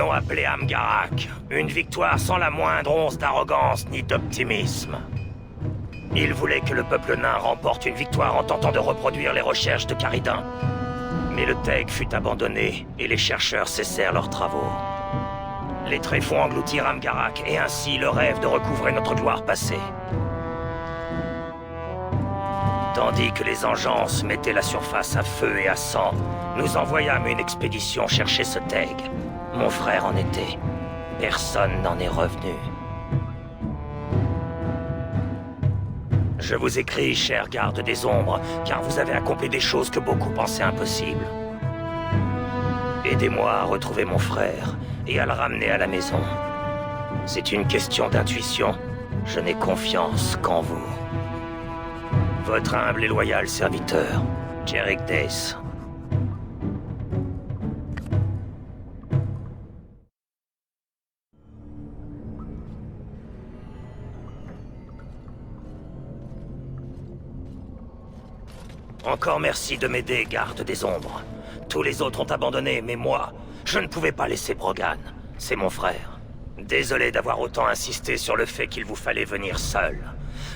l'ont appelé Amgarak. Une victoire sans la moindre once d'arrogance ni d'optimisme. Il voulait que le peuple nain remporte une victoire en tentant de reproduire les recherches de Caridin. Mais le Teg fut abandonné et les chercheurs cessèrent leurs travaux. Les tréfonds engloutirent Amgarak et ainsi le rêve de recouvrer notre gloire passée. Tandis que les engences mettaient la surface à feu et à sang, nous envoyâmes une expédition chercher ce Teg. Mon frère en était. Personne n'en est revenu. Je vous écris, cher garde des ombres, car vous avez accompli des choses que beaucoup pensaient impossibles. Aidez-moi à retrouver mon frère et à le ramener à la maison. C'est une question d'intuition. Je n'ai confiance qu'en vous. Votre humble et loyal serviteur, Jerick Dace. Encore merci de m'aider, garde des ombres. Tous les autres ont abandonné, mais moi, je ne pouvais pas laisser Brogan. C'est mon frère. Désolé d'avoir autant insisté sur le fait qu'il vous fallait venir seul.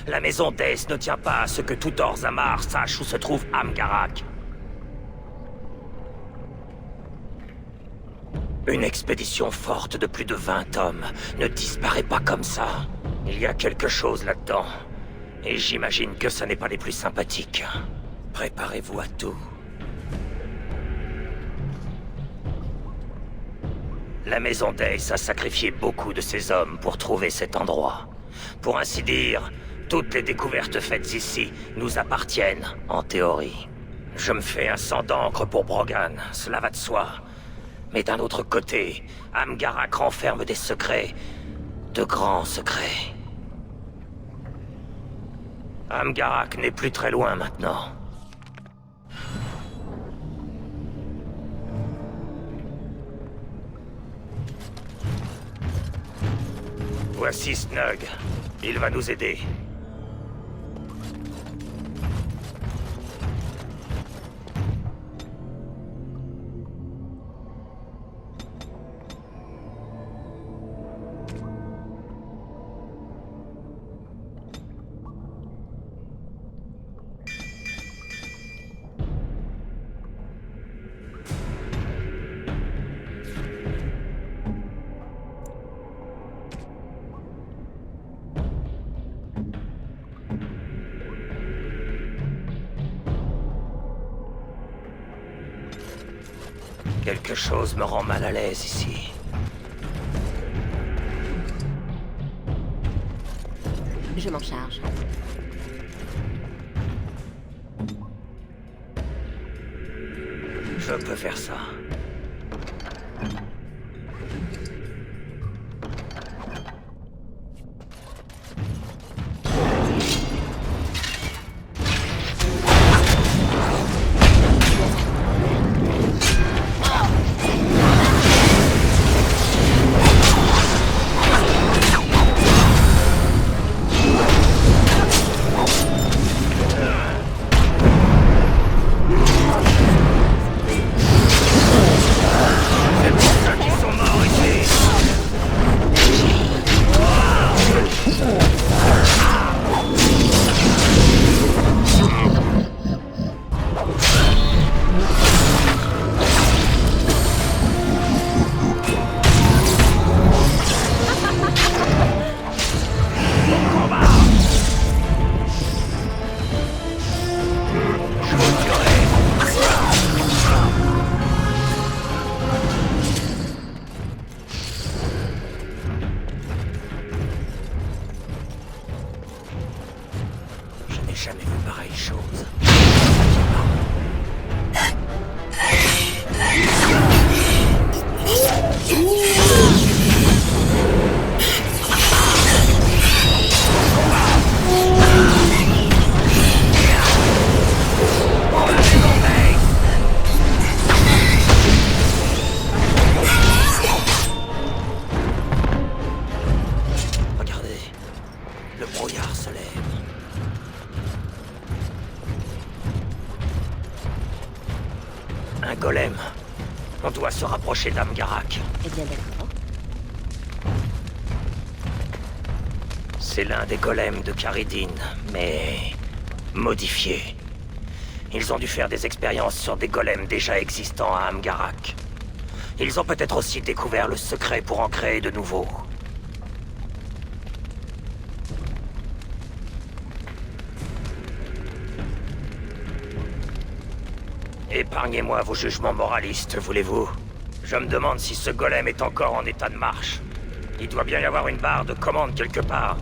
La maison Dace ne tient pas à ce que tout Orzammar sache où se trouve Amgarak. Une expédition forte de plus de 20 hommes ne disparaît pas comme ça. Il y a quelque chose là-dedans. Et j'imagine que ça n'est pas les plus sympathiques. Préparez-vous à tout. La maison Dace a sacrifié beaucoup de ses hommes pour trouver cet endroit. Pour ainsi dire, toutes les découvertes faites ici nous appartiennent, en théorie. Je me fais un sang d'encre pour Brogan, cela va de soi. Mais d'un autre côté, Amgarak renferme des secrets, de grands secrets. Amgarak n'est plus très loin maintenant. Voici Snug. Il va nous aider. Quelque chose me rend mal à l'aise ici. Je m'en charge. Je peux faire ça. Jamais vu pareille chose. Regardez, le brouillard se lève. Un golem. On doit se rapprocher d'Amgarak. Eh bien d'accord. C'est l'un des golems de Caridine, mais modifié. Ils ont dû faire des expériences sur des golems déjà existants à Amgarak. Ils ont peut-être aussi découvert le secret pour en créer de nouveaux. Épargnez-moi vos jugements moralistes, voulez-vous? Je me demande si ce golem est encore en état de marche. Il doit bien y avoir une barre de commande quelque part.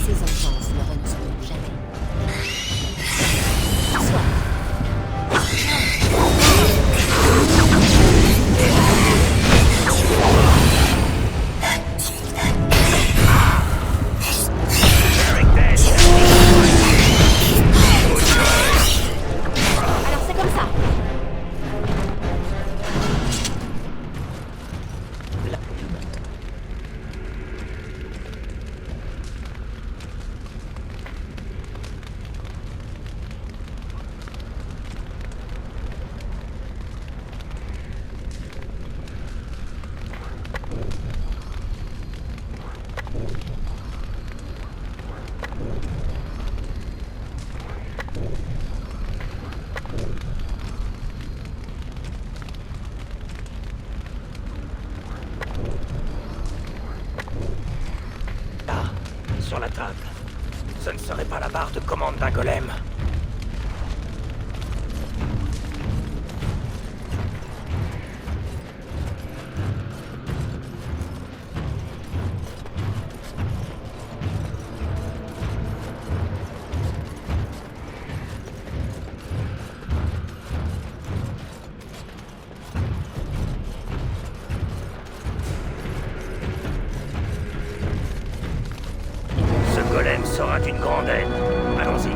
Ces enfances ne renonceront jamais. Soit. Alors c'est comme ça. Là, sur la table. Ce ne serait pas la barre de commande d'un golem. Ce golem sera d'une grande aide. Allons-y.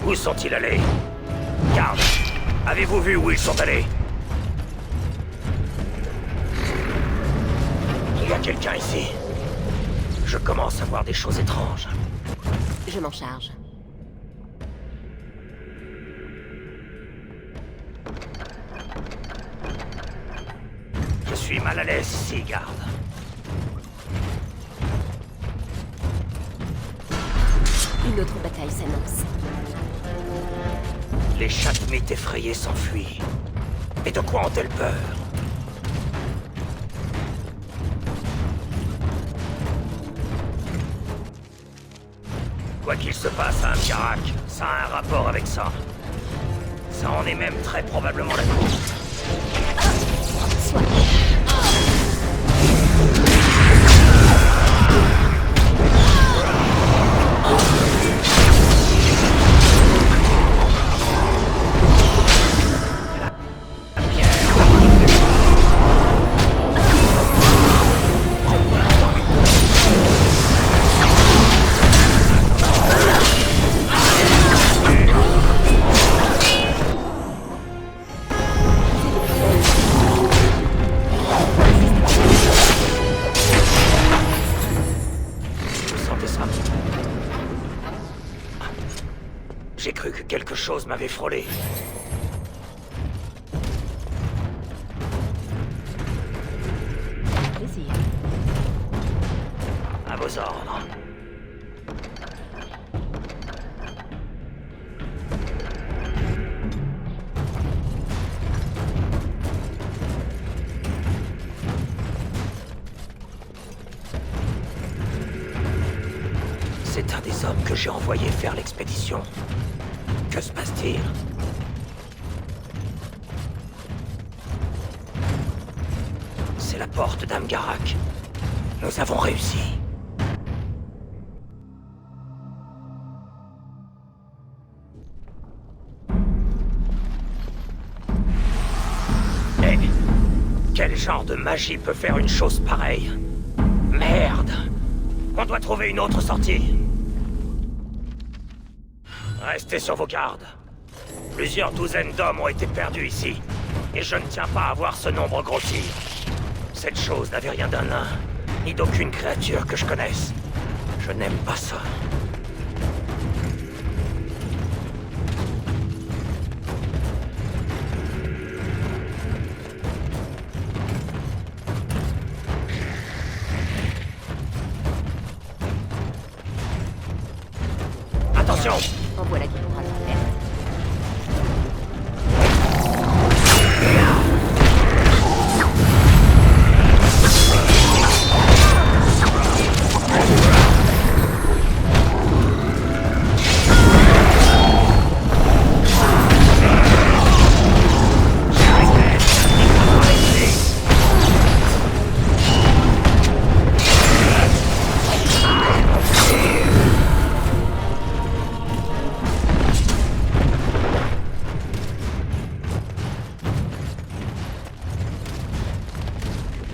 Où sont-ils allés? Garde, avez-vous vu où ils sont allés? Il y a quelqu'un ici. Je commence à voir des choses étranges. Je m'en charge. Je suis mal à l'aise ici, garde. Une autre bataille s'annonce. Les chatmites effrayés s'enfuient. Et de quoi ont-elles peur? Quoi qu'il se passe à Amgarak, ça a un rapport avec ça. Ça en est même très probablement la cause. Soit. J'ai cru que quelque chose m'avait frôlé. Plaisir. vos ordres. C'est un des hommes que j'ai envoyé faire l'expédition. Que se passe-t-il? C'est la porte d'Amgarak. Nous avons réussi. Mais quel genre de magie peut faire une chose pareille? Merde! On doit trouver une autre sortie. Restez sur vos gardes. Plusieurs douzaines d'hommes ont été perdus ici, et je ne tiens pas à voir ce nombre grossir. Cette chose n'avait rien d'un nain, ni d'aucune créature que je connaisse. Je n'aime pas ça. Attention! En voilà qui pourra le faire.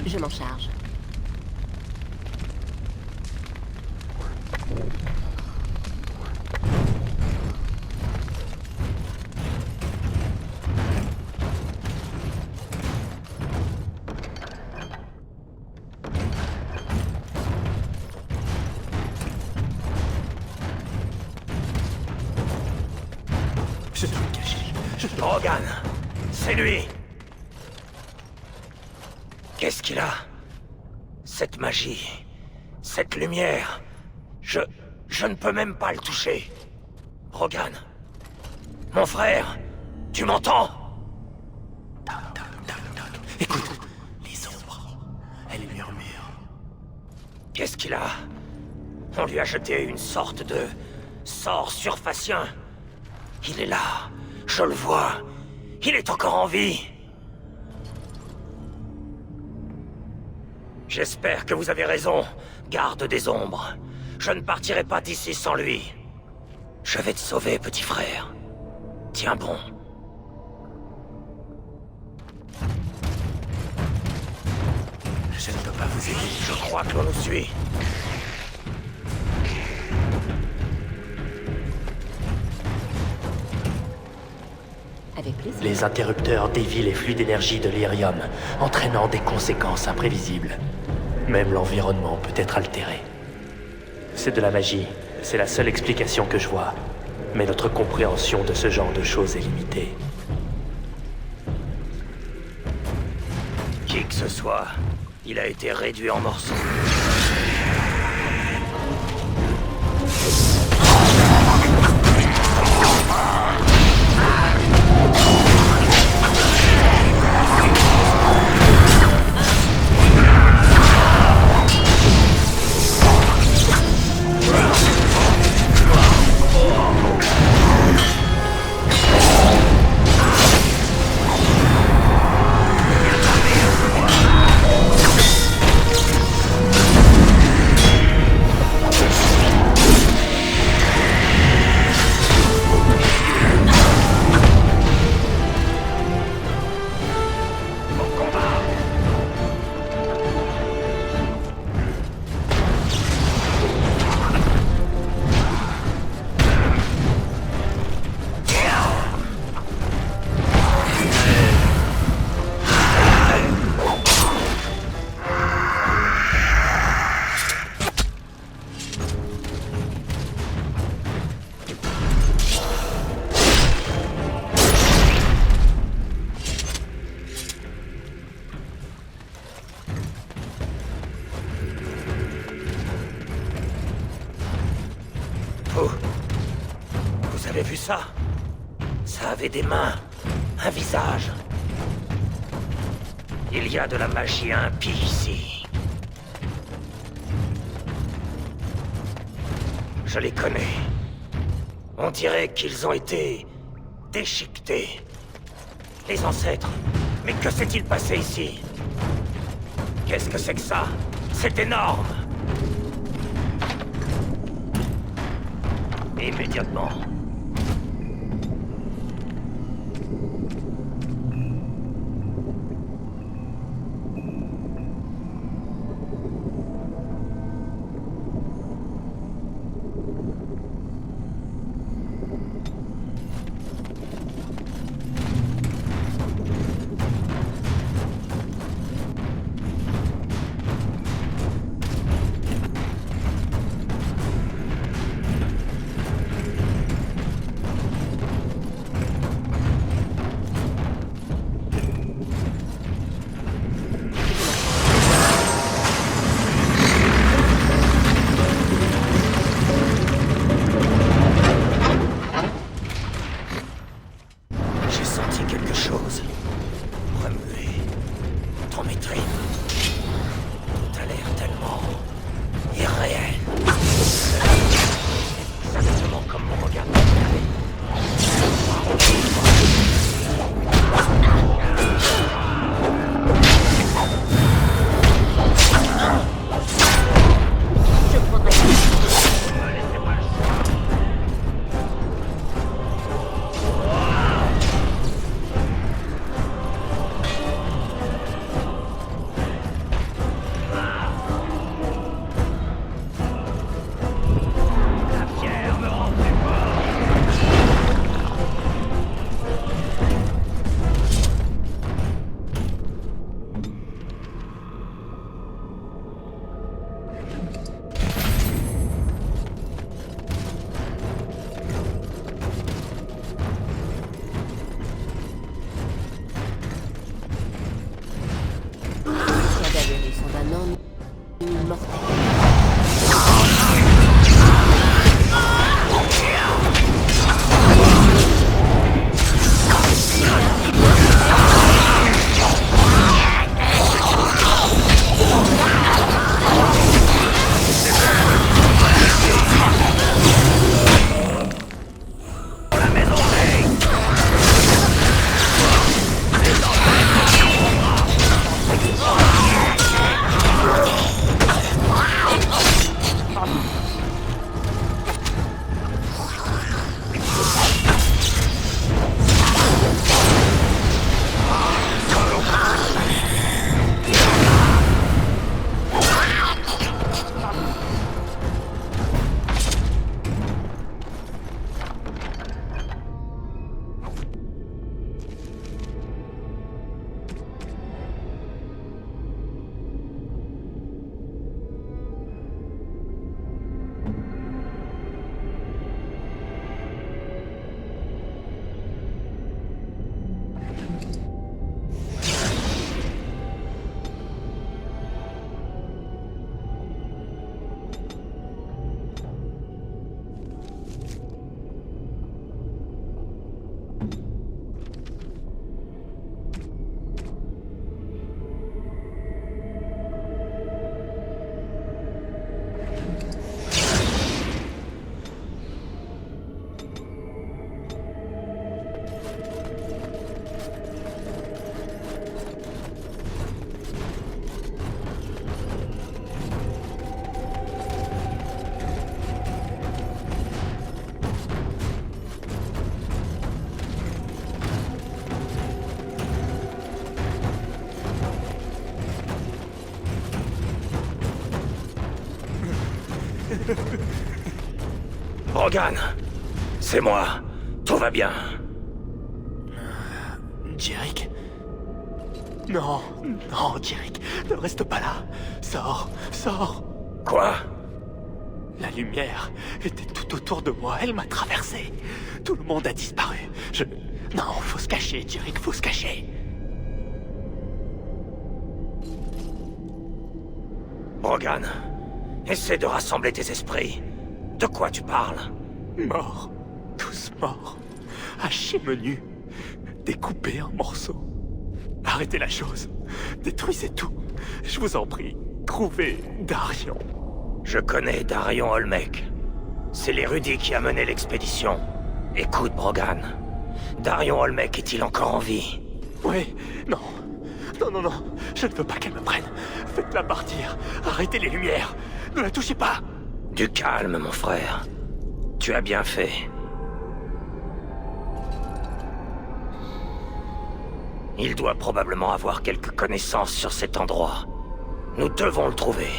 Je m'en charge. Je dois me cacher. Rogan! C'est lui! Qu'est-ce qu'il a? Cette magie... cette lumière... Je ne peux même pas le toucher. Rogan... Mon frère... Tu m'entends? Écoute, les ombres. Elle murmure. Qu'est-ce qu'il a? On lui a jeté une sorte de... sort surfacien. Il est là. Je le vois. Il est encore en vie. J'espère que vous avez raison, garde des ombres. Je ne partirai pas d'ici sans lui. Je vais te sauver, petit frère. Tiens bon. Je ne peux pas vous aider. Je crois que l'on nous suit. Avec plaisir. Les interrupteurs dévient les flux d'énergie de l'Irium, entraînant des conséquences imprévisibles. Même l'environnement peut être altéré. C'est de la magie. C'est la seule explication que je vois. Mais notre compréhension de ce genre de choses est limitée. Qui que ce soit, il a été réduit en morceaux. vu ça? Ça avait des mains, un visage. Il y a de la magie impie ici. Je les connais. On dirait qu'ils ont été déchiquetés. Les ancêtres. Mais que s'est-il passé ici? Qu'est-ce que c'est que ça? C'est énorme! Immédiatement. J'ai senti quelque chose remuer dans mes tripes. Tout a l'air tellement irréel. Exactement comme mon regard. Je prendrai... Laissez-moi le choix. La pierre me rend plus fort. Les cadavres sont d'un homme immortel. La maison Ray. Rogan, c'est moi. Tout va bien. Jerick? Non, non, Jerick, ne reste pas là. Sors, sors. Quoi? La lumière était tout autour de moi, elle m'a traversé. Tout le monde a disparu. Non, faut se cacher, Jerick, faut se cacher. Rogan, essaie de rassembler tes esprits. De quoi tu parles? Morts. Tous mort, haché menu, découpé en morceaux. Arrêtez la chose, détruisez tout. Je vous en prie, trouvez Darion. Je connais Darion Olmec. C'est l'érudit qui a mené l'expédition. Écoute, Brogan. Darion Olmec est-il encore en vie? Oui, non. Non. Je ne veux pas qu'elle me prenne. Faites-la partir. Arrêtez les lumières. Ne la touchez pas. Du calme, mon frère. Tu as bien fait. Il doit probablement avoir quelques connaissances sur cet endroit. Nous devons le trouver.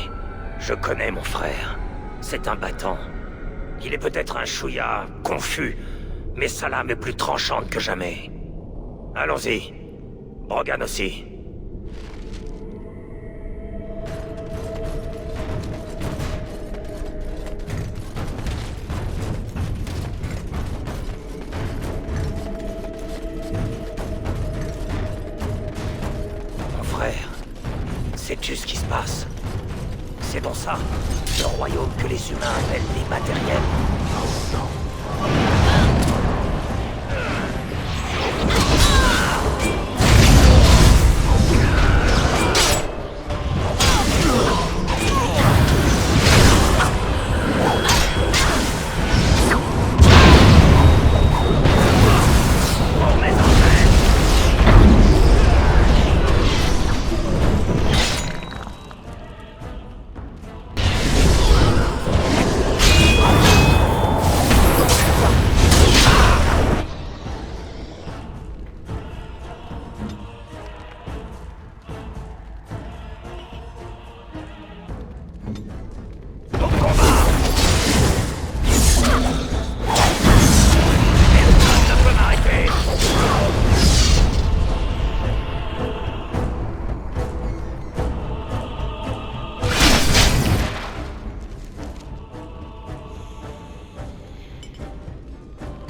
Je connais mon frère. C'est un battant. Il est peut-être un chouïa confus, mais sa lame est plus tranchante que jamais. Allons-y. Brogan aussi. Mon frère, sais-tu ce qui se passe? C'est pour ça, le royaume que les humains appellent l'immatériel.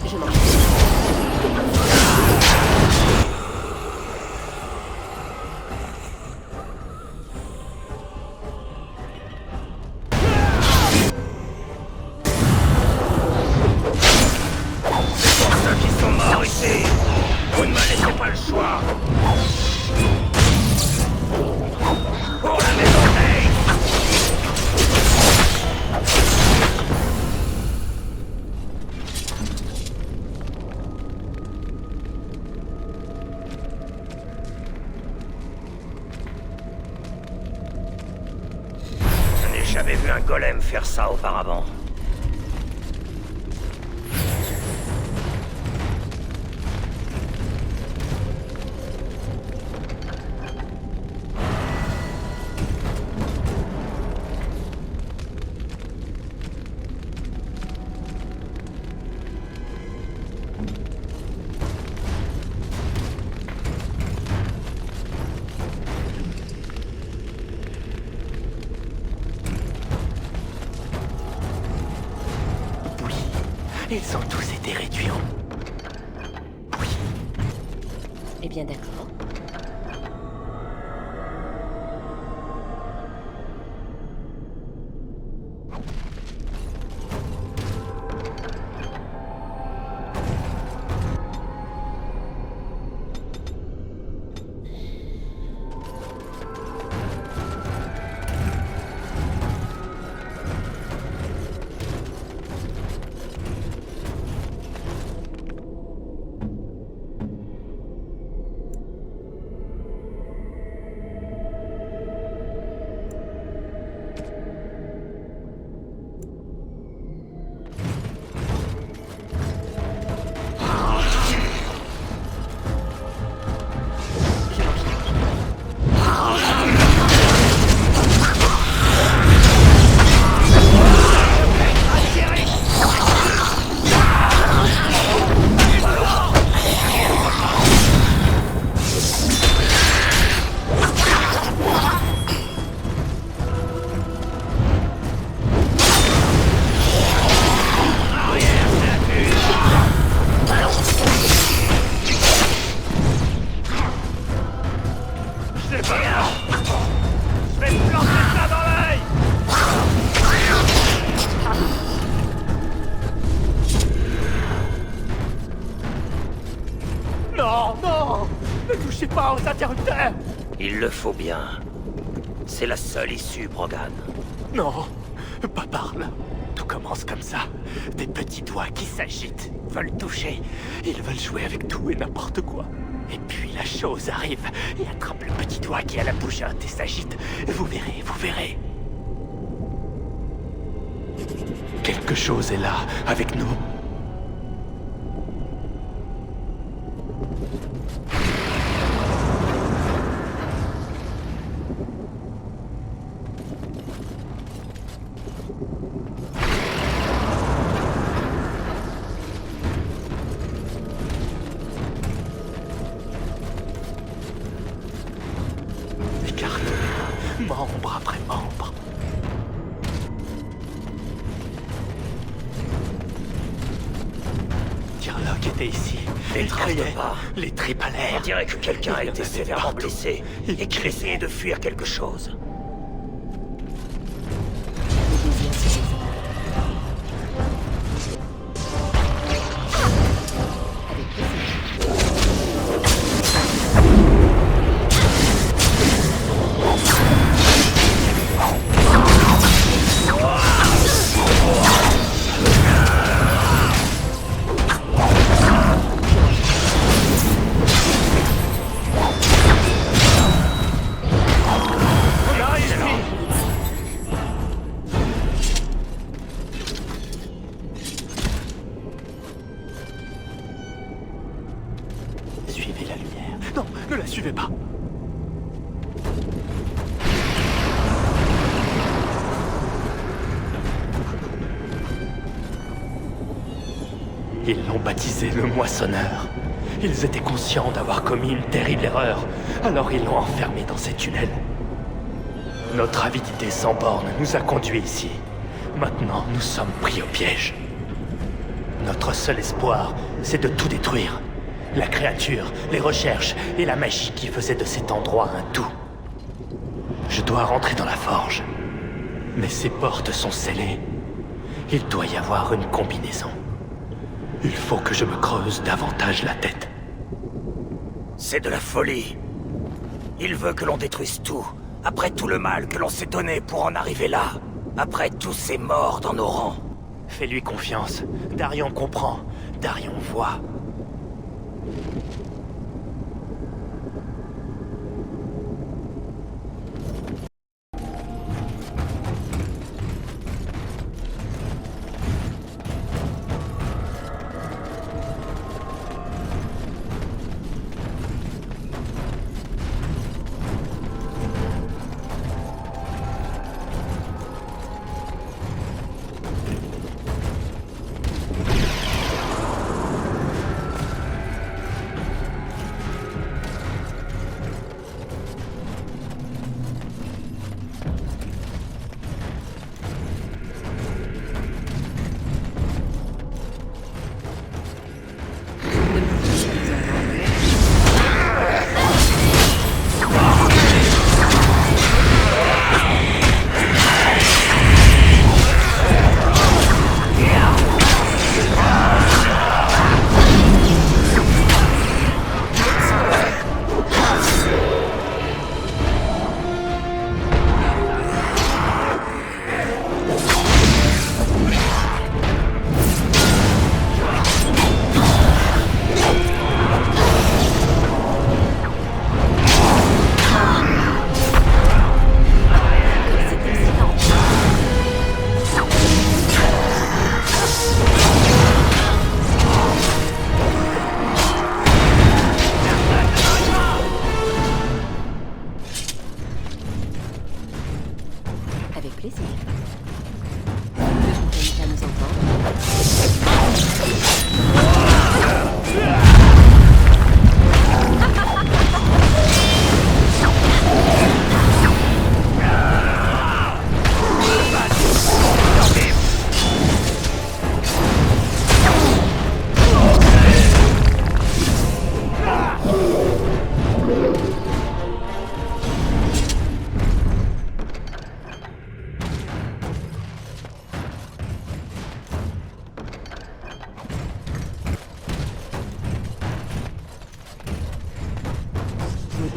Je m'en Ceux qui sont morts ici, vous ne me laissez pas le choix. Pour la maison Day. Je n'ai jamais vu un golem faire ça auparavant. Oui, ils ont tous été réduits en... Oui. Eh bien, d'accord. Non, non! Ne touchez pas aux interrupteurs! Il le faut bien. C'est la seule issue, Brogan. Non, pas par là. Tout commence comme ça. Des petits doigts qui s'agitent, veulent toucher. Ils veulent jouer avec tout et n'importe quoi. Et puis la chose arrive et attrape le petit doigt qui a la bougeotte et s'agite. Vous verrez, vous verrez. Quelque chose est là, avec nous. Membre après membre. Tirlock était ici. Des Il traces de criait, pas. les tripes à On l'air. dirait que quelqu'un a Il y en été avait sévèrement partout. blessé Il et qu'il essayait de fuir quelque chose. Le désir se défend. Avec plaisir. Suivez la lumière. Non, ne la suivez pas. Ils l'ont baptisé le Moissonneur. Ils étaient conscients d'avoir commis une terrible erreur, alors ils l'ont enfermé dans ces tunnels. Notre avidité sans borne nous a conduits ici. Maintenant, nous sommes pris au piège. Notre seul espoir, c'est de tout détruire. La créature, les recherches et la magie qui faisaient de cet endroit un tout. Je dois rentrer dans la forge. Mais ces portes sont scellées. Il doit y avoir une combinaison. Il faut que je me creuse davantage la tête. C'est de la folie. Il veut que l'on détruise tout, après tout le mal que l'on s'est donné pour en arriver là, après tous ces morts dans nos rangs. Fais-lui confiance. Darion comprend. Darion voit.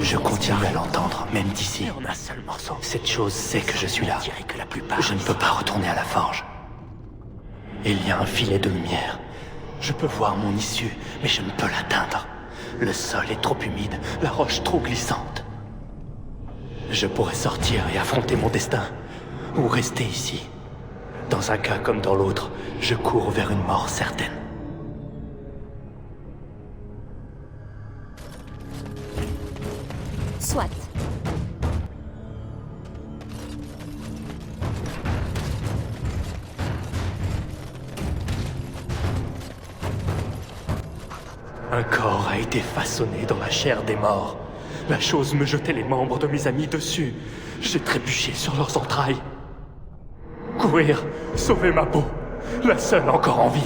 Je continue à l'entendre, même d'ici. En un seul morceau. Cette chose sait que je suis là. Je ne peux pas retourner à la forge. Il y a un filet de lumière. Je peux voir mon issue, mais je ne peux l'atteindre. Le sol est trop humide, la roche trop glissante. Je pourrais sortir et affronter mon destin, ou rester ici. Dans un cas comme dans l'autre, je cours vers une mort certaine. Soit. Un corps a été façonné dans la chair des morts. La chose me jetait les membres de mes amis dessus. J'ai trébuché sur leurs entrailles. Courir, sauver ma peau, la seule encore en vie.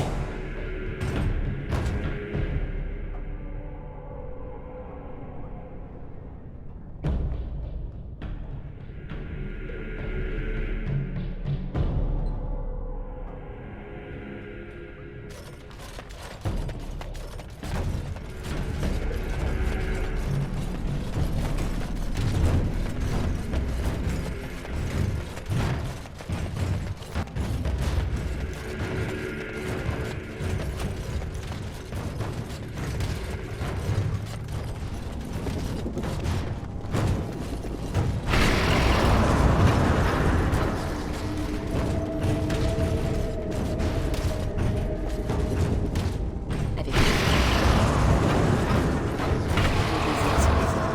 Avec les désirs sont les ordres.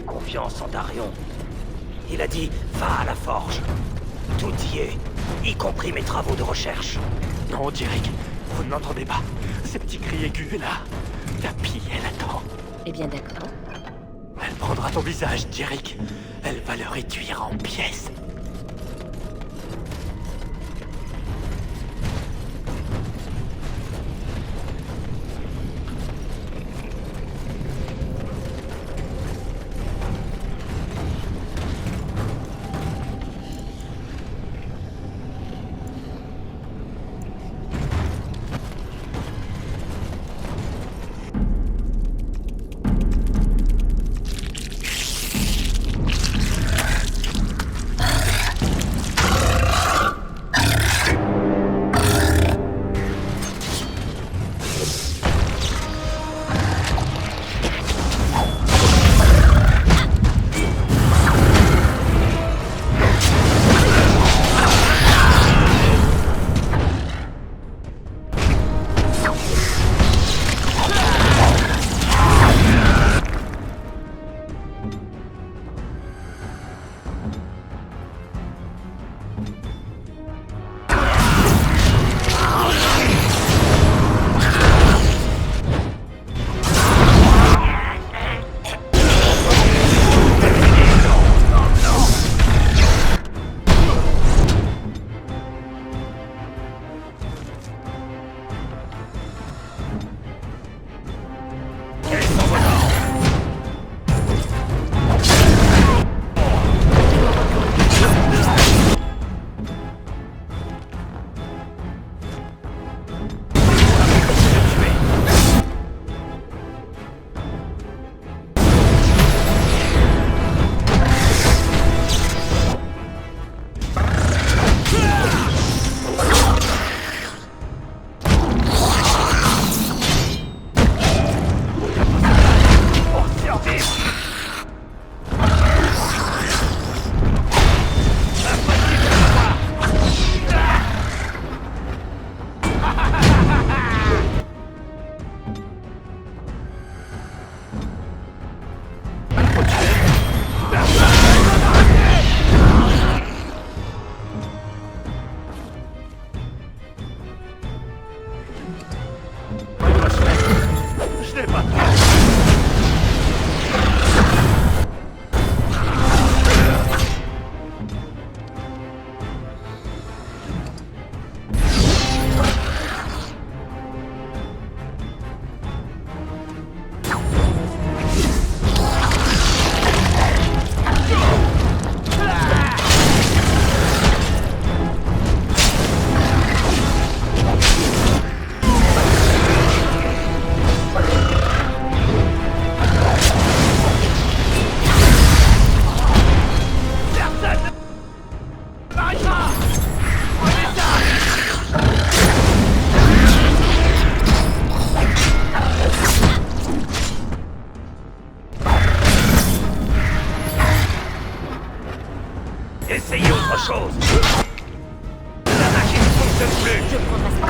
Confiance en Darion. Il a dit « Va à la forge ». Tout y est, y compris mes travaux de recherche. Non, Derek, vous n'entendez pas. Ces petits cris aigus là. La pie, elle attend. Eh bien d'accord. Elle prendra ton visage, Derek. Elle va le réduire en pièces. n'ai pas peur. Essayez autre chose. La magie ne fonctionne plus. Je prendrai ça.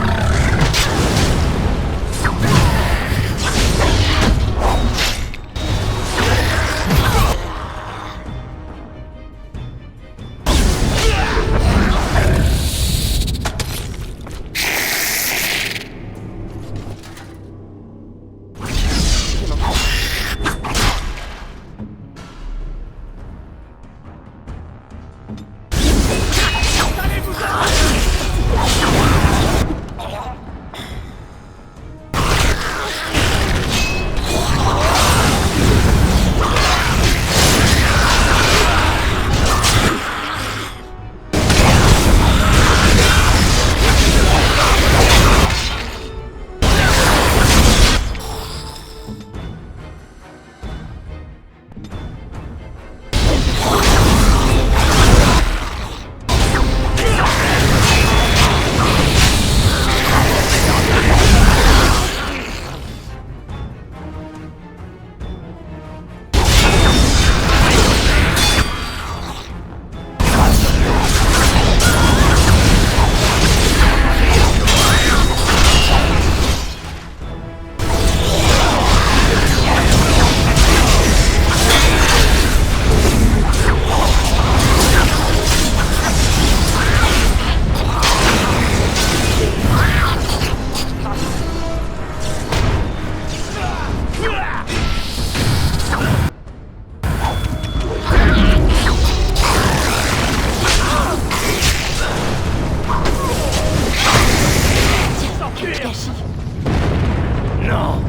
Non.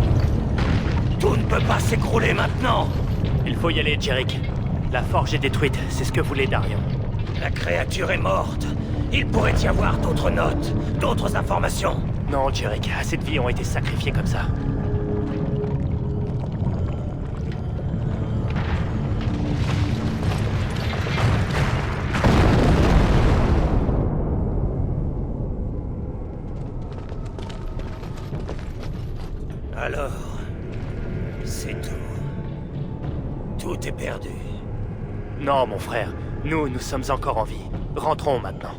Tout ne peut pas s'écrouler maintenant. Il faut y aller, Jerick. La forge est détruite, c'est ce que voulait Darion. La créature est morte. Il pourrait y avoir d'autres notes, d'autres informations. Non, Jerick, assez de vies ont été sacrifiées comme ça. Alors, c'est tout. Tout est perdu. Non, mon frère, nous sommes encore en vie. Rentrons maintenant.